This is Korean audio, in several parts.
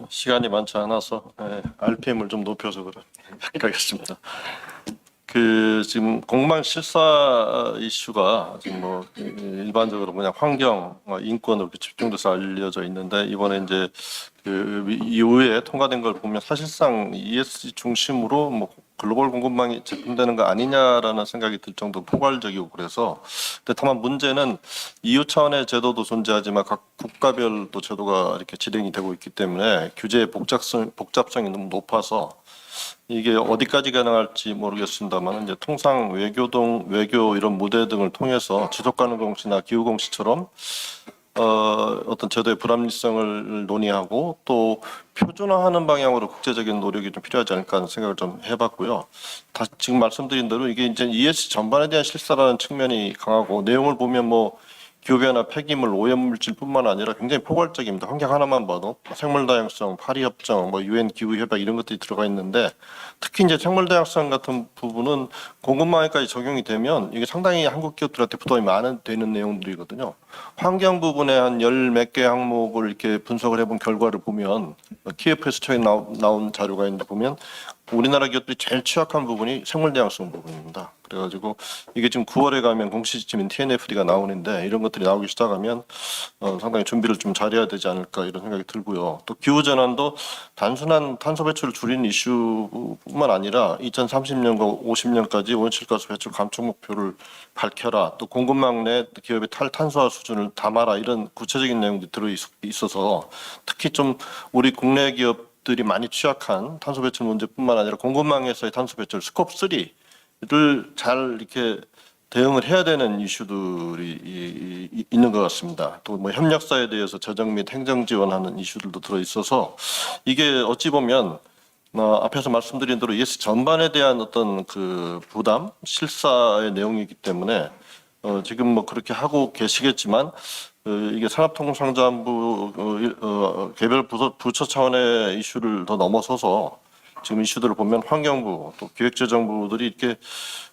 시간이 많지 않아서 RPM을 좀 높여서 가겠습니다. 지금 공방 실사 이슈가 지금 일반적으로 그냥 환경, 인권으로 이렇게 집중돼서 알려져 있는데, 이번에 이제 이후에 통과된 걸 보면 사실상 ESG 중심으로 글로벌 공급망이 제품되는 거 아니냐라는 생각이 들 정도로 포괄적이고, 그래서 근데 다만 문제는 EU 차원의 제도도 존재하지만 각 국가별도 제도가 이렇게 진행이 되고 있기 때문에 규제의 복잡성이 너무 높아서 이게 어디까지 가능할지 모르겠습니다만, 이제 통상 외교 이런 무대 등을 통해서 지속가능 공시나 기후 공시처럼 어떤 제도의 불합리성을 논의하고 또 표준화하는 방향으로 국제적인 노력이 좀 필요하지 않을까 하는 생각을 좀 해봤고요. 지금 말씀드린 대로 이게 이제 ESG 전반에 대한 실사라는 측면이 강하고, 내용을 보면 기후변화, 폐기물, 오염물질뿐만 아니라 굉장히 포괄적입니다. 환경 하나만 봐도 생물다양성, 파리협정, UN 기후협약 이런 것들이 들어가 있는데, 특히 이제 생물다양성 같은 부분은 공급망에까지 적용이 되면 이게 상당히 한국 기업들한테 부담이 되는 내용들이거든요. 환경 부분에 한 열 몇 개 항목을 이렇게 분석을 해본 결과를 보면, KF에서 최근 나온 자료가 있는데 보면 우리나라 기업들이 제일 취약한 부분이 생물다양성 부분입니다. 그래가지고 이게 지금 9월에 가면 공시지침인 TNFD가 나오는데, 이런 것들이 나오기 시작하면 상당히 준비를 좀 잘해야 되지 않을까 이런 생각이 들고요. 또 기후전환도 단순한 탄소 배출을 줄이는 이슈뿐만 아니라 2030년과 50년까지 온실가스 배출 감축 목표를 밝혀라, 또 공급망 내 기업의 탈탄소화 수준을 담아라, 이런 구체적인 내용들이 들어 있어서 특히 좀 우리 국내 기업 들이 많이 취약한 탄소 배출 문제뿐만 아니라 공급망에서의 탄소 배출 스코프 3를 잘 이렇게 대응을 해야 되는 이슈들이 있는 것 같습니다. 또 협력사에 대해서 재정 및 행정 지원하는 이슈들도 들어 있어서, 이게 어찌 보면 앞에서 말씀드린 대로 ESG 전반에 대한 어떤 부담, 실사의 내용이기 때문에 지금 그렇게 하고 계시겠지만, 이게 산업통상자원부 개별 부처 차원의 이슈를 더 넘어서서 지금 이슈들을 보면 환경부 또 기획재정부들이 이렇게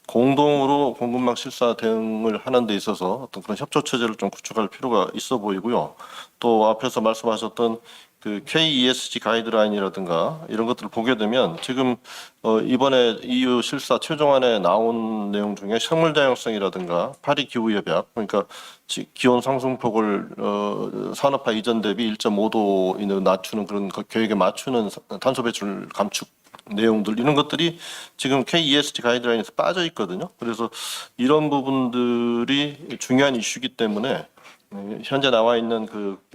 공동으로 공급망 실사 대응을 하는 데 있어서 어떤 그런 협조 체제를 좀 구축할 필요가 있어 보이고요. 또 앞에서 말씀하셨던 KESG 가이드라인이라든가 이런 것들을 보게 되면, 지금 이번에 EU 실사 최종안에 나온 내용 중에 생물다양성이라든가 파리 기후협약, 그러니까 기온 상승폭을 산업화 이전 대비 1.5도 이내로 낮추는 그런 계획에 맞추는 탄소 배출 감축 내용들, 이런 것들이 지금 KESG 가이드라인에서 빠져 있거든요. 그래서 이런 부분들이 중요한 이슈이기 때문에 현재 나와 있는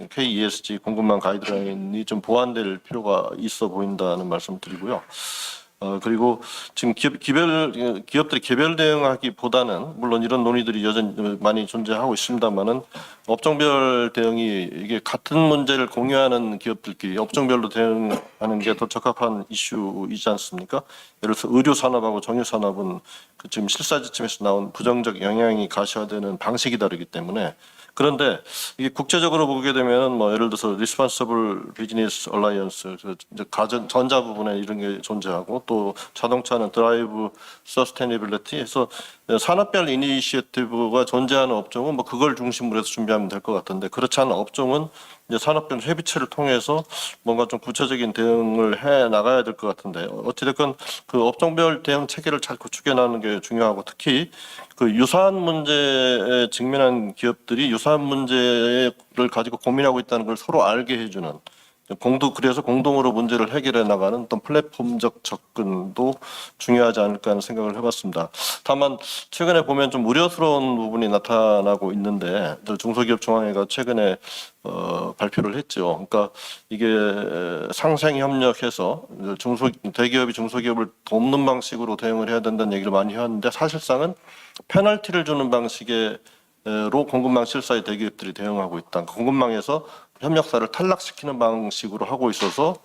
KESG 공급망 가이드라인이 좀 보완될 필요가 있어 보인다는 말씀 드리고요. 그리고 지금 기업들이 개별 대응하기보다는, 물론 이런 논의들이 여전히 많이 존재하고 있습니다만은, 업종별 대응이, 이게 같은 문제를 공유하는 기업들끼리 업종별로 대응하는 게 더 적합한 이슈이지 않습니까? 예를 들어서 의료 산업하고 정유 산업은 지금 실사 지침에서 나온 부정적 영향이 가셔야되는 방식이 다르기 때문에. 그런데 이게 국제적으로 보게 되면 예를 들어서 Responsible Business Alliance, 이제 전자 부분에 이런 게 존재하고, 또 자동차는 Drive Sustainability 해서 산업별 이니시어티브가 존재하는 업종은 그걸 중심으로 해서 준비하면 될 것 같은데, 그렇지 않은 업종은 이제 산업별 협의체를 통해서 뭔가 좀 구체적인 대응을 해 나가야 될 것 같은데, 어찌됐건 업종별 대응 체계를 잘 구축해 나가는 게 중요하고, 특히 유사한 문제에 직면한 기업들이 유사한 문제를 가지고 고민하고 있다는 걸 서로 알게 해주는, 그래서 공동으로 문제를 해결해 나가는 어떤 플랫폼적 접근도 중요하지 않을까 하는 생각을 해봤습니다. 다만 최근에 보면 좀 우려스러운 부분이 나타나고 있는데, 중소기업 중앙회가 최근에 발표를 했죠. 그러니까 이게 상생협력해서 대기업이 중소기업을 돕는 방식으로 대응을 해야 된다는 얘기를 많이 해왔는데, 사실상은 페널티를 주는 방식으로 공급망 실사의 대기업들이 대응하고 있다. 공급망에서 협력사를 탈락시키는 방식으로 하고 있어서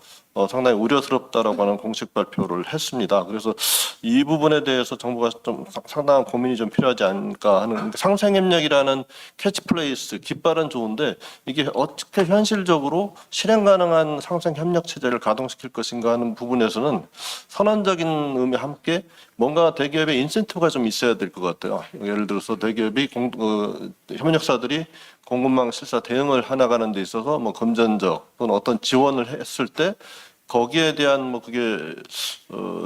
상당히 우려스럽다라고 하는 공식 발표를 했습니다. 그래서 이 부분에 대해서 정부가 좀 상당한 고민이 좀 필요하지 않을까 하는, 상생협력이라는 캐치플레이스, 깃발은 좋은데 이게 어떻게 현실적으로 실행 가능한 상생협력 체제를 가동시킬 것인가 하는 부분에서는 선언적인 의미와 함께 뭔가 대기업의 인센티브가 좀 있어야 될 것 같아요. 예를 들어서 대기업이 협력사들이 공급망 실사 대응을 해나가는 데 있어서 뭐 금전적 또는 어떤 지원을 했을 때 거기에 대한 뭐 그게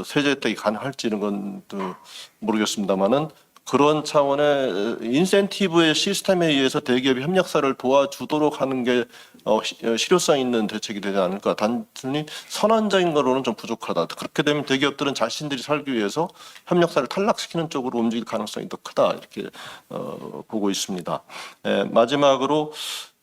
세제 혜택이 가능할지 이런 건 또 모르겠습니다만은 그런 차원의 인센티브의 시스템에 의해서 대기업이 협력사를 도와주도록 하는 게 실효성 있는 대책이 되지 않을까. 단순히 선언적인 거로는 좀 부족하다. 그렇게 되면 대기업들은 자신들이 살기 위해서 협력사를 탈락시키는 쪽으로 움직일 가능성이 더 크다. 이렇게 보고 있습니다. 마지막으로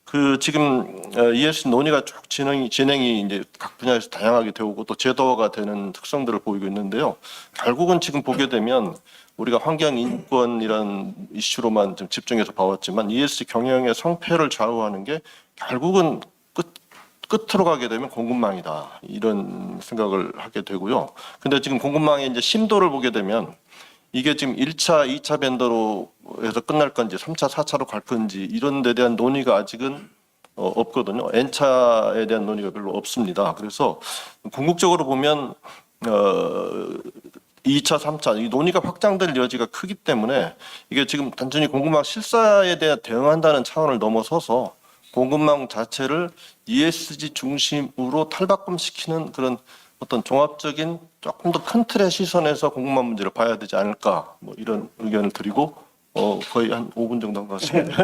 그 지금 ESG 논의가 쭉 진행이 이제 각 분야에서 다양하게 되고 또 제도화가 되는 특성들을 보이고 있는데요. 결국은 지금 보게 되면 우리가 환경 인권이라는 이슈로만 좀 집중해서 봐왔지만 ESG 경영의 성패를 좌우하는 게 결국은 끝으로 가게 되면 공급망이다. 이런 생각을 하게 되고요. 근데 지금 공급망의 이제 심도를 보게 되면 이게 지금 1차, 2차 벤더로 해서 끝날 건지 3차, 4차로 갈 건지 이런 데 대한 논의가 아직은 없거든요. N차에 대한 논의가 별로 없습니다. 그래서 궁극적으로 보면 2차, 3차 이 논의가 확장될 여지가 크기 때문에 이게 지금 단순히 공급망 실사에 대해 대응한다는 차원을 넘어서서 공급망 자체를 ESG 중심으로 탈바꿈시키는 그런 어떤 종합적인 조금 더 큰 틀의 시선에서 공급망 문제를 봐야 되지 않을까 뭐 이런 의견을 드리고 거의 한 5분 정도 한 것 같습니다.